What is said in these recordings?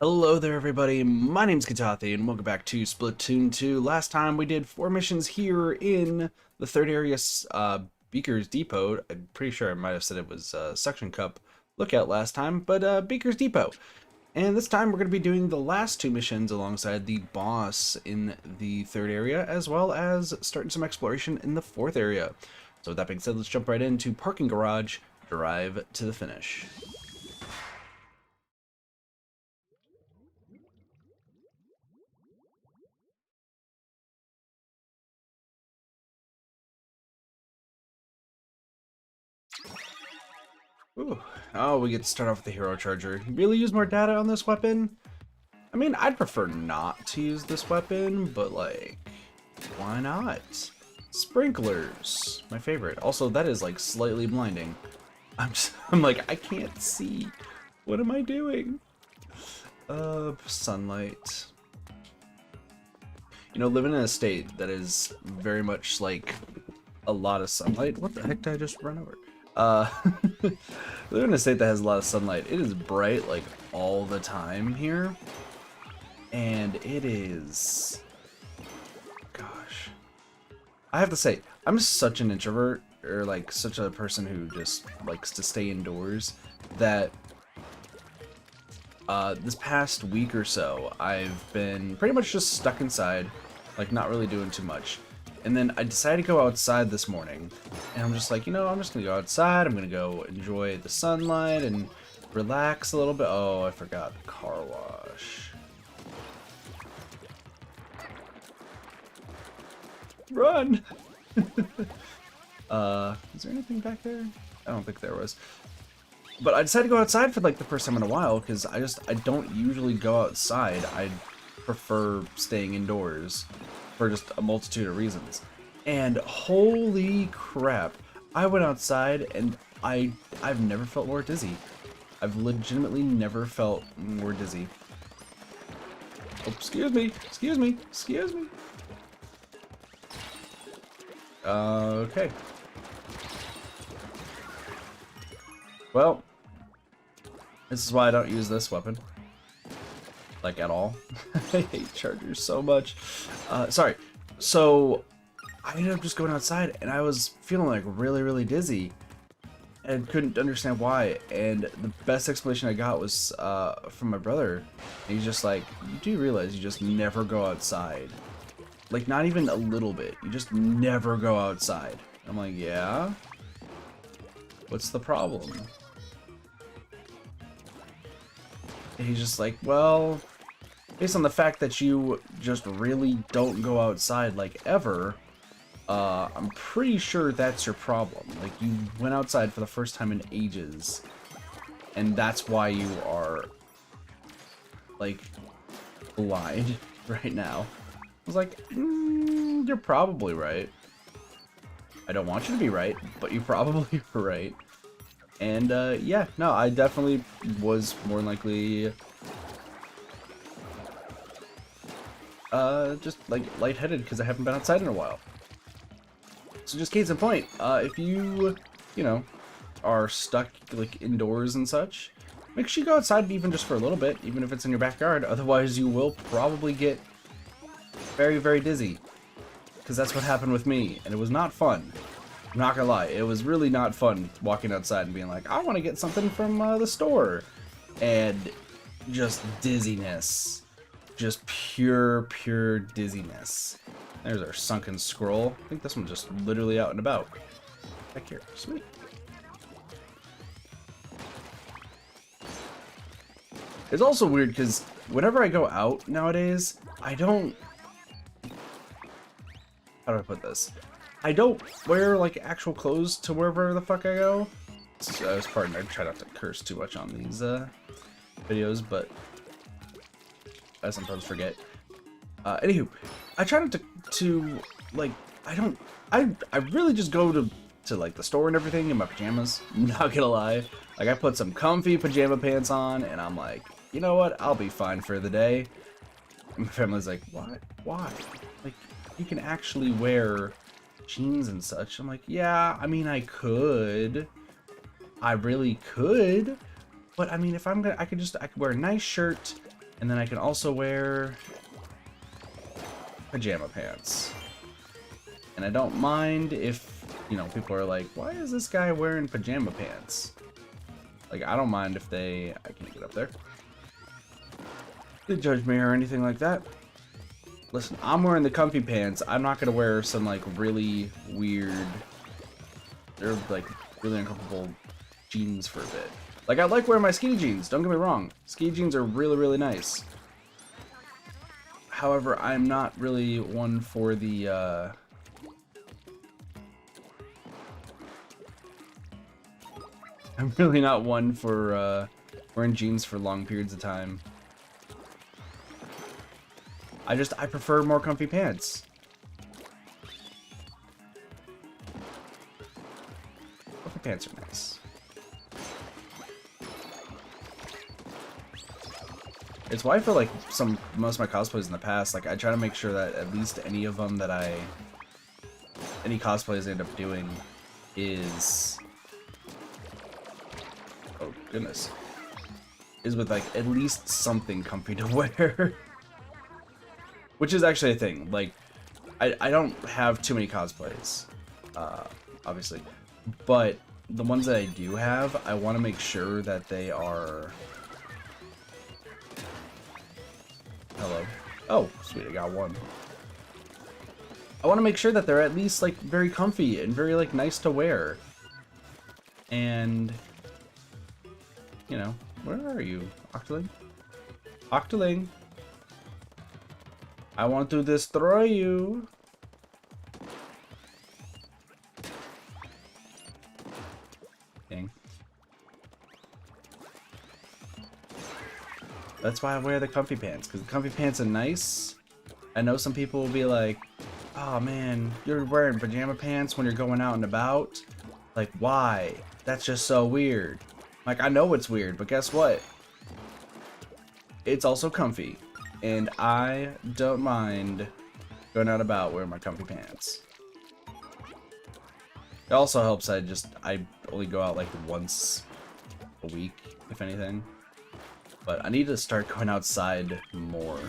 Hello there everybody, my name's Katathi and welcome back to Splatoon 2. Last time we did 4 missions here in the third area, Beaker's Depot. I'm pretty sure I might have said it was Suction Cup Lookout last time, but Beaker's Depot. And this time we're going to be doing the last 2 missions alongside the boss in the third area, as well as starting some exploration in the fourth area. So with that being said, let's jump right into Parking Garage, drive to the finish. Ooh. Oh, we get to start off with the hero charger. Really use more data on this weapon? I mean, I'd prefer not to use this weapon, but like, why not? Sprinklers, my favorite. Also, that is like slightly blinding. I'm like, I can't see. What am I doing? Sunlight. You know, living in a state that is very much like a lot of sunlight. What the heck did I just run over? Living in a state that has a lot of sunlight. It is bright like all the time here. And it is, gosh, I have to say, I'm such an introvert, or like such a person who just likes to stay indoors, that this past week or so, I've been pretty much just stuck inside, like not really doing too much. And then I decided to go outside this morning, and I'm just like, you know, I'm just gonna go outside, I'm gonna go enjoy the sunlight and relax a little bit. Oh, I forgot the car wash. Run! Is there anything back there? I don't think there was. But I decided to go outside for like the first time in a while, because I don't usually go outside. I prefer staying indoors for just a multitude of reasons. And holy crap, I went outside and I've never felt more dizzy. I've legitimately never felt more dizzy. Oh, excuse me, excuse me, excuse me. Okay. Well, this is why I don't use this weapon. Like, at all. I hate chargers so much. Sorry. So, I ended up just going outside, and I was feeling, like, really dizzy. And couldn't understand why. And the best explanation I got was from my brother. And he's just like, you do realize you just never go outside. Like, not even a little bit. You just never go outside. I'm like, yeah? What's the problem? And he's just like, well, based on the fact that you just really don't go outside, like, ever, I'm pretty sure that's your problem. Like, you went outside for the first time in ages, and that's why you are, like, blind right now. I was like, you're probably right. I don't want you to be right, but you probably were right. And, yeah, no, I definitely was more than likely, just, like, lightheaded because I haven't been outside in a while. So just case in point, if you know, are stuck, like, indoors and such, make sure you go outside even just for a little bit, even if it's in your backyard. Otherwise, you will probably get very dizzy. Because that's what happened with me, and it was not fun. I'm not gonna lie, it was really not fun walking outside and being like, I want to get something from the store. And just dizziness. Just pure dizziness. There's our sunken scroll. I think this one's just literally out and about. Back here. Sweet. It's also weird because whenever I go out nowadays, I don't... How do I put this? I don't wear, like, actual clothes to wherever the fuck I go. So, pardon, I try not to curse too much on these videos, but I sometimes forget. Anywho, I try not to like, I really just go to like the store and everything in my pajamas. I'm not gonna lie. Like, I put some comfy pajama pants on, and I'm like, you know what? I'll be fine for the day. And my family's like, what? Why? Like, you can actually wear jeans and such. I'm like, yeah, I mean, I could. I really could. But I mean, if I'm gonna, I could wear a nice shirt And then I can also wear pajama pants. And I don't mind if, you know, people are like, why is this guy wearing pajama pants? Like, I don't mind if they... I can't get up there. They judge me or anything like that. Listen, I'm wearing the comfy pants. I'm not gonna wear some, like, really weird... They're, like, really uncomfortable jeans for a bit. Like, I like wearing my skinny jeans, don't get me wrong. Skinny jeans are really, really nice. However, I'm not really one for the, I'm really not one for, wearing jeans for long periods of time. I prefer more comfy pants. Comfy pants are nice. It's why I feel like most of my cosplays in the past, like I try to make sure that at least any of them that any cosplays I end up doing is, oh goodness, is with like at least something comfy to wear. Which is actually a thing. Like, I don't have too many cosplays, obviously, but the ones that I do have, I want to make sure that they are... Hello. Oh, sweet, I got one. I want to make sure that they're at least, like, very comfy and very, like, nice to wear. And, you know, where are you, Octoling? Octoling! I want to destroy you! Dang. That's why I wear the comfy pants, because the comfy pants are nice. I know some people will be like, oh man, you're wearing pajama pants when you're going out and about? Like, why? That's just so weird. Like, I know it's weird, but guess what? It's also comfy. And I don't mind going out about wearing my comfy pants. It also helps I only go out like once a week, if anything. But I need to start going outside more.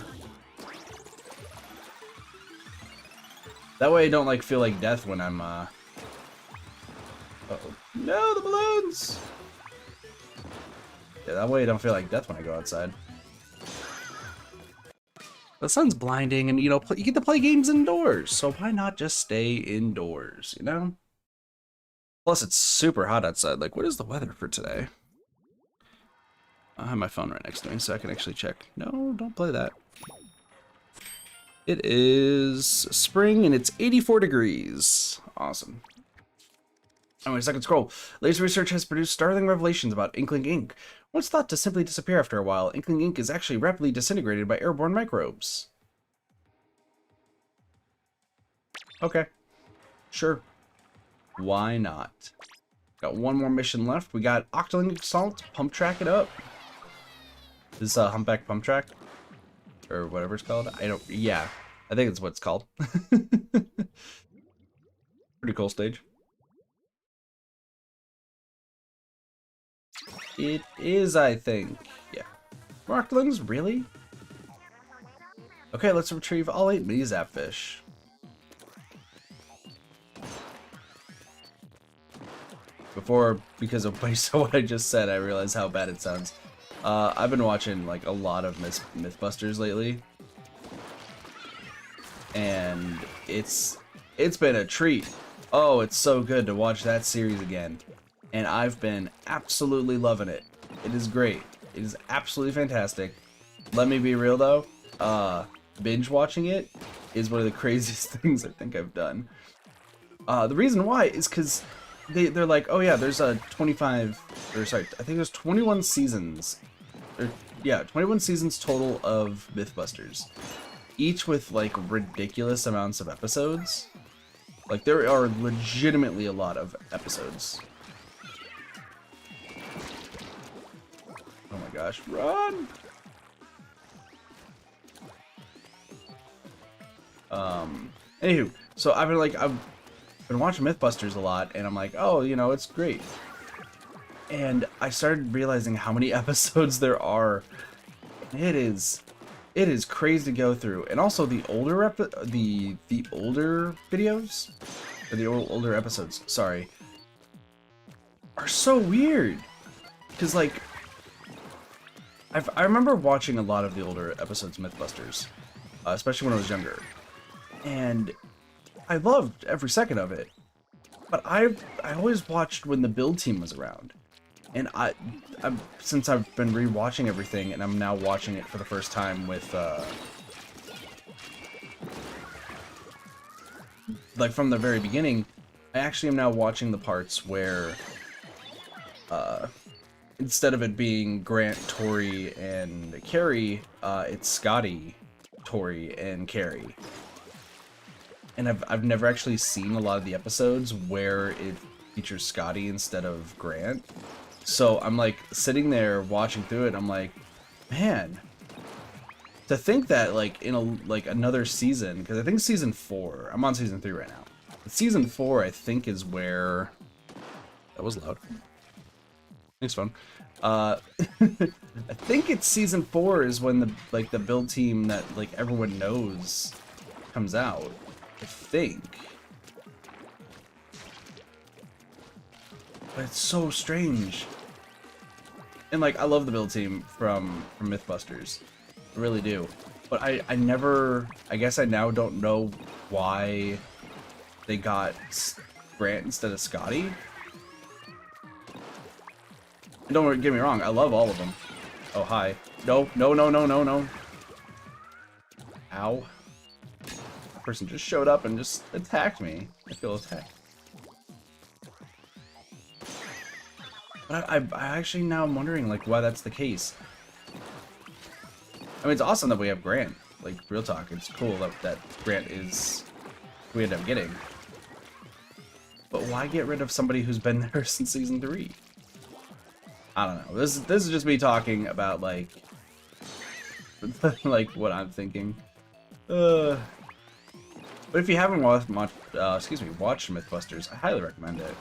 That way I don't like feel like death when I'm uh-oh. No, the balloons! Yeah, that way I don't feel like death when I go outside. The sun's blinding and, you know, you get to play games indoors, so why not just stay indoors, you know? Plus, it's super hot outside. Like, what is the weather for today? I have my phone right next to me, so I can actually check. No, don't play that. It is spring, and it's 84 degrees. Awesome. Anyway, second scroll. Latest research has produced startling revelations about Inkling ink. Once thought to simply disappear after a while, Inkling ink is actually rapidly disintegrated by airborne microbes. Okay. Sure. Why not? Got one more mission left. We got Octoling Assault. Pump track it up. This is Humpback Pump Track, or whatever it's called. Yeah, I think it's what it's called. Pretty cool stage. It is, I think. Yeah. Octolings, really? Okay, let's retrieve all 8 mini zapfish. Because of what I just said, I realized how bad it sounds. I've been watching like a lot of Mythbusters lately, and it's been a treat. Oh, it's so good to watch that series again, and I've been absolutely loving it. It is great. It is absolutely fantastic. Let me be real though, binge watching it is one of the craziest things I think I've done. The reason why is because they're like, oh yeah, there's a 21 seasons. Yeah, 21 seasons total of Mythbusters. Each with like ridiculous amounts of episodes. Like there are legitimately a lot of episodes. Oh my gosh, run! Anywho, so I've been watching Mythbusters a lot, and I'm like, oh, you know, it's great. And I started realizing how many episodes there are. It is It is crazy to go through, and also the older the older videos, or the older episodes, sorry, are so weird. Cause like, I remember watching a lot of the older episodes of MythBusters, especially when I was younger, and I loved every second of it. But I always watched when the build team was around, and since I've been rewatching everything, and I'm now watching it for the first time with like from the very beginning, I actually am now watching the parts where instead of it being Grant, Tori, and Carrie, it's Scotty, Tori, and Carrie. And I've never actually seen a lot of the episodes where it features Scotty instead of Grant. So I'm like sitting there watching through it, I'm like, man, to think that like in another season, because I think season 4, I'm on season 3 right now. But season 4 I think is where that was loud. Thanks, phone. I think it's season 4 is when the build team that like everyone knows comes out. I think. But it's so strange. And like I love the build team from MythBusters. I really do. But I guess I now don't know why they got Grant instead of Scotty. And don't get me wrong, I love all of them. Oh, hi. No, no, no, no, no, no. Ow. That person just showed up and just attacked me. I feel attacked. But I actually now am wondering, like, why that's the case. I mean, it's awesome that we have Grant. Like, real talk, it's cool that Grant is who we end up getting. But why get rid of somebody who's been there since season 3? I don't know. This is just me talking about like like what I'm thinking. But if you haven't watched MythBusters, I highly recommend it.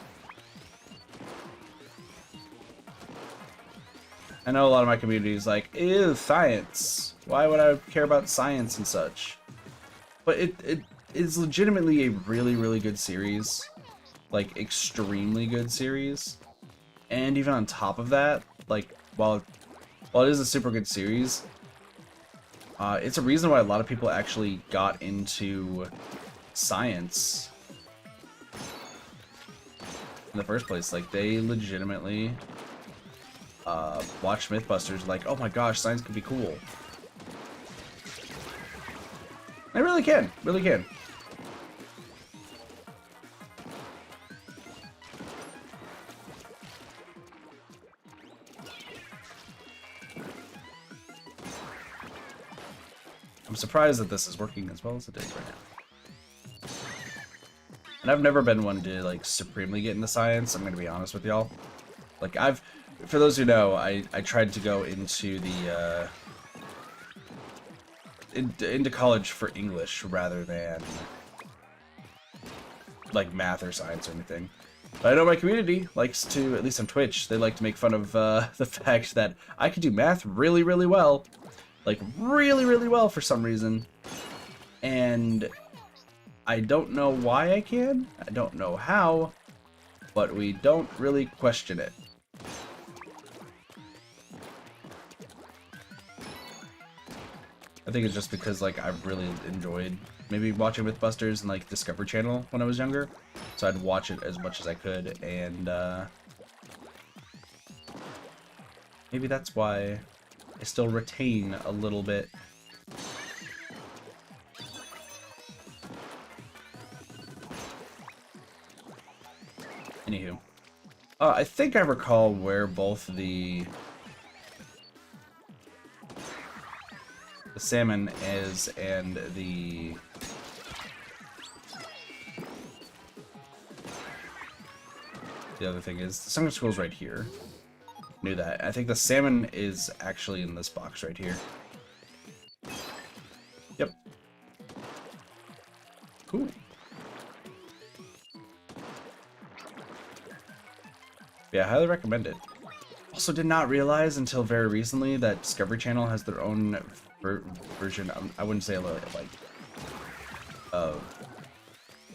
I know a lot of my community is like, ew, science. Why would I care about science and such? But it is legitimately a really, really good series. Like, extremely good series. And even on top of that, like, while it is a super good series, it's a reason why a lot of people actually got into science in the first place. Like, they legitimately watched MythBusters like, oh my gosh, science could be cool. They really can, really can. I'm surprised that this is working as well as it is right now. And I've never been one to, like, supremely get into science, I'm gonna be honest with y'all. Like, for those who know, I tried to go into the, into college for English rather than, like, math or science or anything. But I know my community likes to, at least on Twitch, they like to make fun of, the fact that I could do math really, really well. Like, really, really well for some reason. And I don't know why I can. I don't know how. But we don't really question it. I think it's just because, like, I've really enjoyed maybe watching MythBusters and, like, Discovery Channel when I was younger. So I'd watch it as much as I could. And, maybe that's why I still retain a little bit. Anywho. I think I recall where both the salmon is and the other thing is. The Sunken School's right here. Knew that. I think the salmon is actually in this box right here. Yep. Cool. Yeah, I highly recommend it. Also did not realize until very recently that Discovery Channel has their own version. I wouldn't say like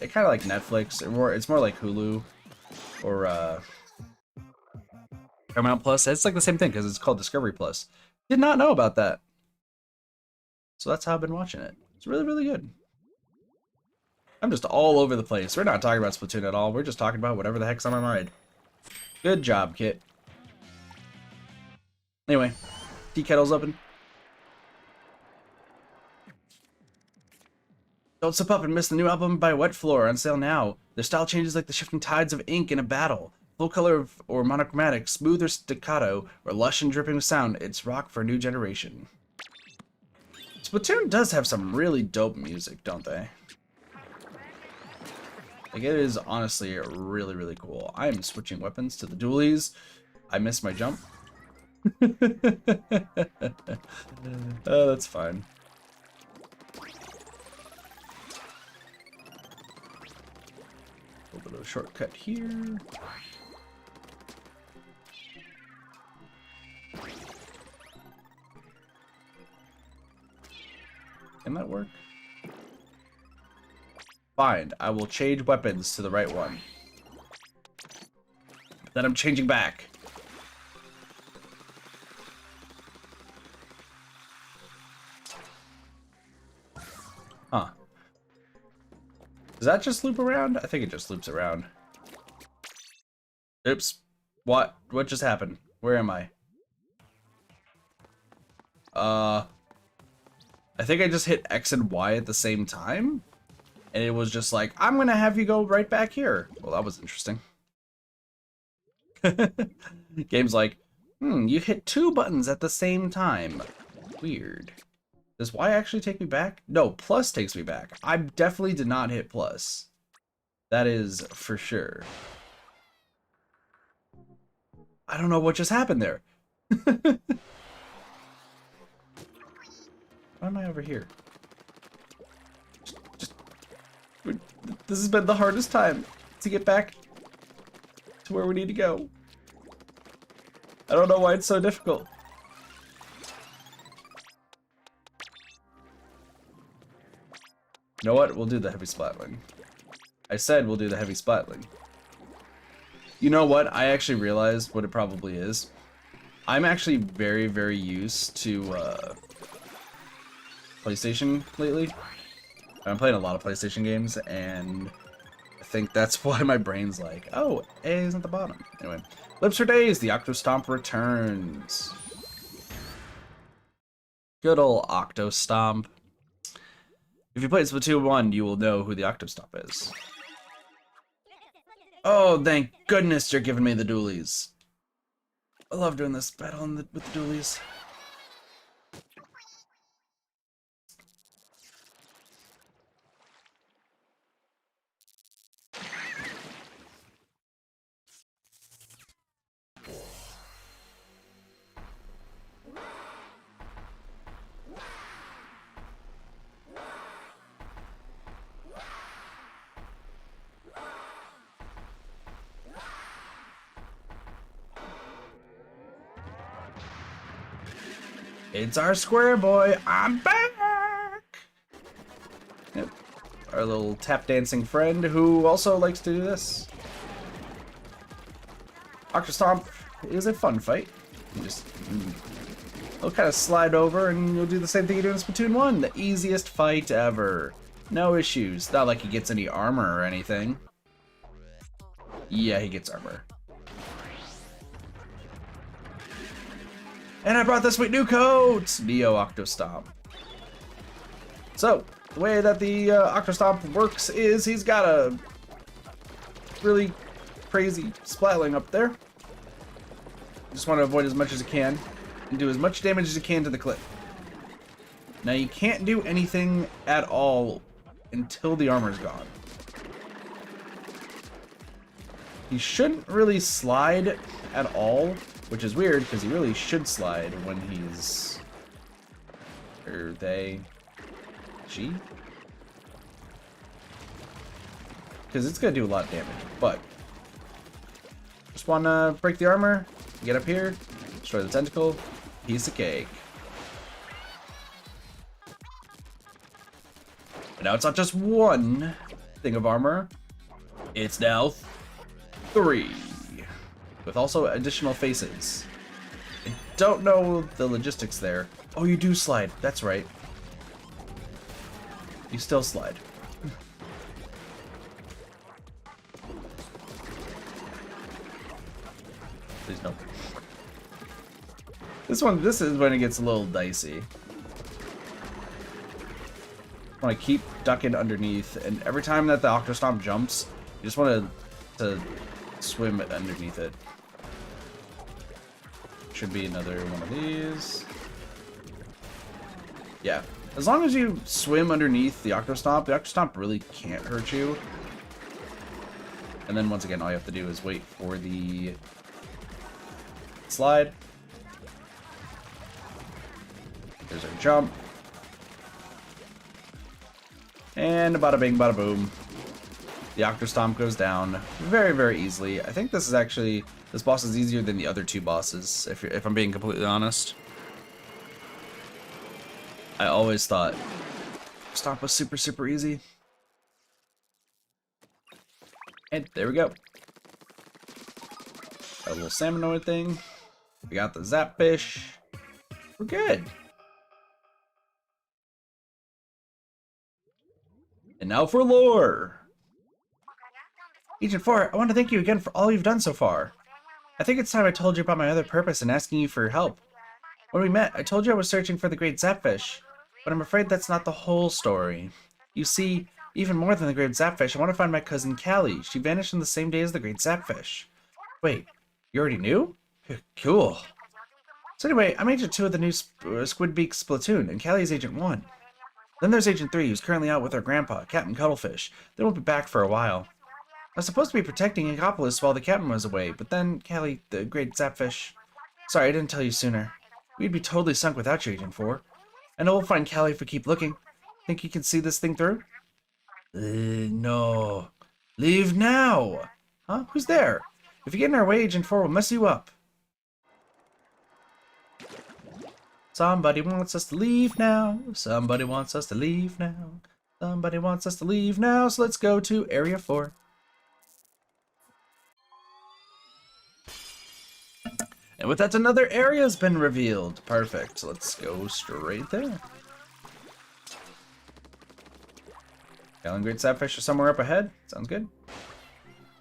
it kind of like Netflix, or it's more like Hulu or Paramount Plus. It's like the same thing because it's called Discovery Plus. Did not know about that. So that's how I've been watching it. It's really, really good. I'm just all over the place. We're not talking about Splatoon at all. We're just talking about whatever the heck's on my mind. Good job, Kit. Anyway, tea kettle's open. Don't slip up and miss the new album by Wet Floor, on sale now. Their style changes like the shifting tides of ink in a battle. Full color or monochromatic, smooth or staccato, or lush and dripping with sound, it's rock for a new generation. Splatoon does have some really dope music, don't they? Like, it is honestly really, really cool. I am switching weapons to the dualies. I missed my jump. Oh, that's fine. A little bit of a shortcut here. Can that work? Fine, I will change weapons to the right one. Then I'm changing back. Huh. Does that just loop around? I think it just loops around. Oops. What? What just happened? Where am I? I think I just hit X and Y at the same time. And it was just like, I'm gonna have you go right back here. Well, that was interesting. Game's like, you hit 2 buttons at the same time. Weird. Does Y actually take me back? No, plus takes me back. I definitely did not hit plus. That is for sure. I don't know what just happened there. Why am I over here? This has been the hardest time to get back to where we need to go. I don't know why it's so difficult. You know what? We'll do the heavy splatling. I said we'll do the heavy splatling. You know what? I actually realized what it probably is. I'm actually very, very used to PlayStation lately. I'm playing a lot of PlayStation games, and I think that's why my brain's like, oh, A is at the bottom. Anyway, Lips for Days, the Octo Stomp returns. Good old Octo Stomp. If you played Splatoon 1, you will know who the Octo Stomp is. Oh, thank goodness you're giving me the dualies. I love doing this battle with the dualies. It's our square boy. I'm back. Yep. Our little tap dancing friend who also likes to do this. Octo Stomp is a fun fight. You just he'll kind of slide over and you'll do the same thing you do in Splatoon 1. The easiest fight ever. No issues. Not like he gets any armor or anything. Yeah, he gets armor. And I brought the sweet new coat! Neo Octo Stomp. So, the way that the Octo Stomp works is he's got a really crazy splatling up there. You just want to avoid as much as you can and do as much damage as you can to the clip. Now you can't do anything at all until the armor's gone. He shouldn't really slide at all, which is weird because he really should slide when he's... Or they... She? Because it's going to do a lot of damage, but... Just want to break the armor, get up here, destroy the tentacle, piece of cake. now it's not just one thing of armor. It's now 3. With also additional faces. I don't know the logistics there. Oh, you do slide. That's right. You still slide. Please no. This is when it gets a little dicey. I want to keep ducking underneath, and every time that the Octo Stomp jumps, you just want to swim underneath it. Should be another one of these. Yeah. As long as you swim underneath the Octo Stomp really can't hurt you. And then once again, all you have to do is wait for the slide. There's our jump. And bada bing, bada boom. The Octo Stomp goes down very, very easily. I think this boss is easier than the other 2 bosses, if I'm being completely honest. I always thought Stomp was super, super easy. And there we go. Got a little salmonoid thing. We got the zap fish. We're good. And now for lore. Agent 4, I want to thank you again for all you've done so far. I think it's time I told you about my other purpose in asking you for help. When we met, I told you I was searching for the great zapfish, but I'm afraid that's not the whole story. You see, even more than the great zapfish, I want to find my cousin Callie. She vanished on the same day as the great zapfish. Wait, you already knew? Cool. So anyway, I'm Agent 2 of the new Squidbeak Splatoon, and Callie's Agent 1. Then there's Agent 3, who's currently out with her grandpa, Captain Cuttlefish. They won't be back for a while. I was supposed to be protecting Ecopolis while the captain was away, but then Callie, the great zapfish... Sorry, I didn't tell you sooner. We'd be totally sunk without you, Agent 4. I know we'll find Callie if we keep looking. Think you can see this thing through? No. Leave now! Huh? Who's there? If you get in our way, Agent 4 will mess you up. Somebody wants us to leave now. Somebody wants us to leave now. Somebody wants us to leave now, so let's go to Area 4. And with that, another area has been revealed. Perfect. So let's go straight there. Callie and Great Sapfish are somewhere up ahead. Sounds good.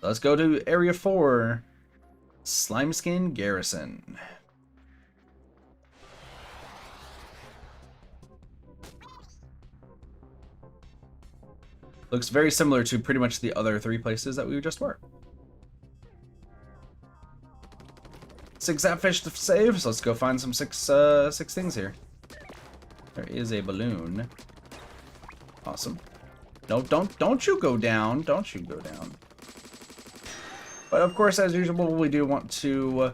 Let's go to Area 4. Slimeskin Garrison. Looks very similar to pretty much the other 3 places that we just were. 6 Zapfish to save, so let's go find some 6 things here. There is a balloon. Awesome. No, don't you go down. Don't you go down. But of course, as usual, we do want to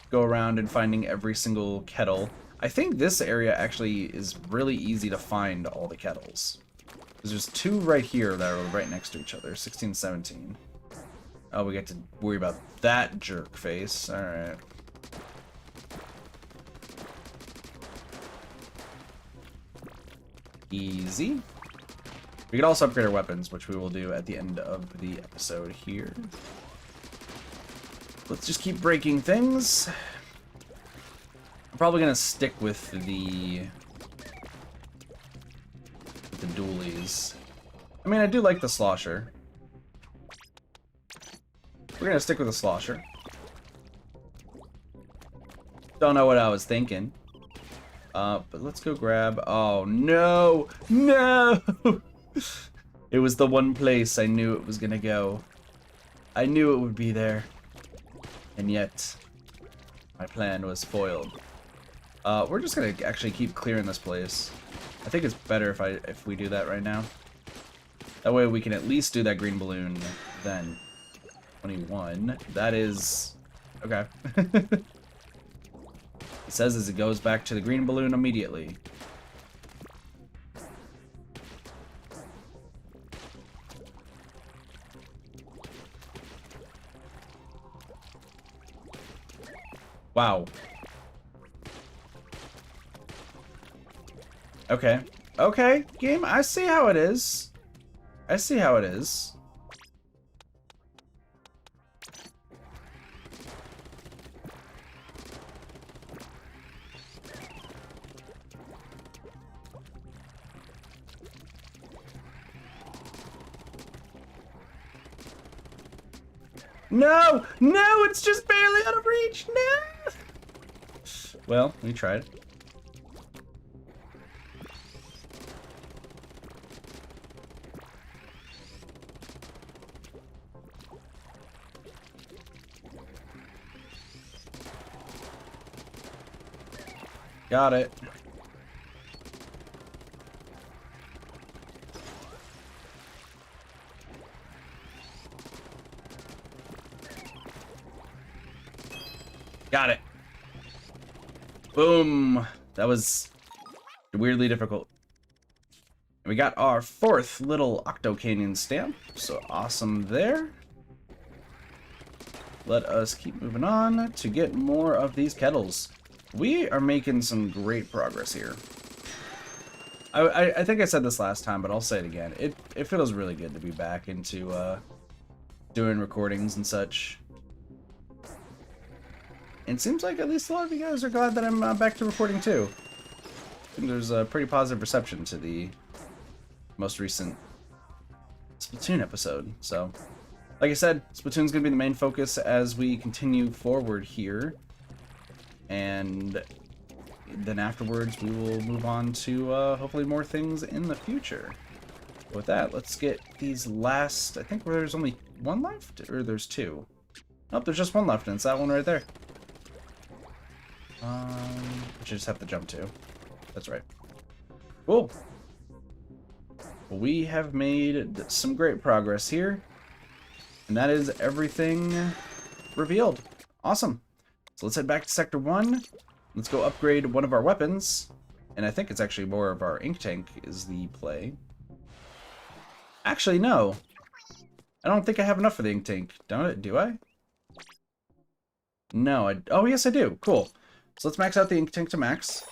go around and finding every single kettle. I think this area actually is really easy to find all the kettles. Because there's 2 right here that are right next to each other, 16, 17. Oh, we get to worry about that jerk face. Alright. Easy. We can also upgrade our weapons, which we will do at the end of the episode here. Let's just keep breaking things. I'm probably gonna stick with the dualies. I mean, I do like the slosher. We're gonna stick with the slosher. Don't know what I was thinking. But let's go grab... Oh, no! No! It was the one place I knew it was gonna go. I knew it would be there. And yet, my plan was foiled. We're just gonna actually keep clearing this place. I think it's better if we do that right now. That way we can at least do that green balloon then. 21. That is... Okay. It says as it goes back to the green balloon immediately. Wow. Okay. Okay, game, I see how it is. I see how it is. No! No, it's just barely out of reach! No! Well, we tried. Got it. Got it. Boom. That was weirdly difficult. We got our 4th little Octo stamp, so awesome there. Let us keep moving on to get more of these kettles. We are making some great progress here. I think I said this last time, but I'll say it again. It feels really good to be back into doing recordings and such. It seems like at least a lot of you guys are glad that I'm back to recording too. I think there's a pretty positive reception to the most recent Splatoon episode. So, like I said, Splatoon's going to be the main focus as we continue forward here. And then afterwards, we will move on to hopefully more things in the future. With that, let's get these last... I think there's only 1 left? Or there's 2? Nope, there's just 1 left, and it's that one right there. Which you just have to jump to. That's right. Cool. Well, we have made some great progress here. And that is everything revealed. Awesome. So let's head back to Sector 1. Let's go upgrade one of our weapons. And I think it's actually more of our ink tank is the play. Actually, no. I don't think I have enough for the ink tank. Do I? No, oh yes I do. Cool. So let's max out the ink tank to max.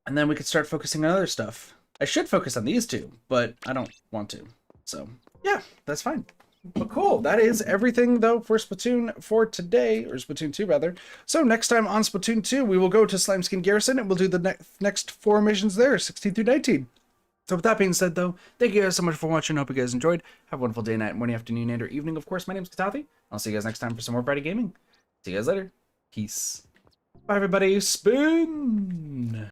And then we could start focusing on other stuff. I should focus on these two, but I don't want to. So, yeah, that's fine. But cool, that is everything, though, for Splatoon for today, or Splatoon 2, rather. So next time on Splatoon 2, we will go to Slimeskin Garrison, and we'll do the next 4 missions there, 16 through 19. So with that being said, though, thank you guys so much for watching. I hope you guys enjoyed. Have a wonderful day, night, morning, afternoon, and or evening. Of course, my name's Katathi. I'll see you guys next time for some more Friday gaming. See you guys later. Peace. Bye, everybody. Spin!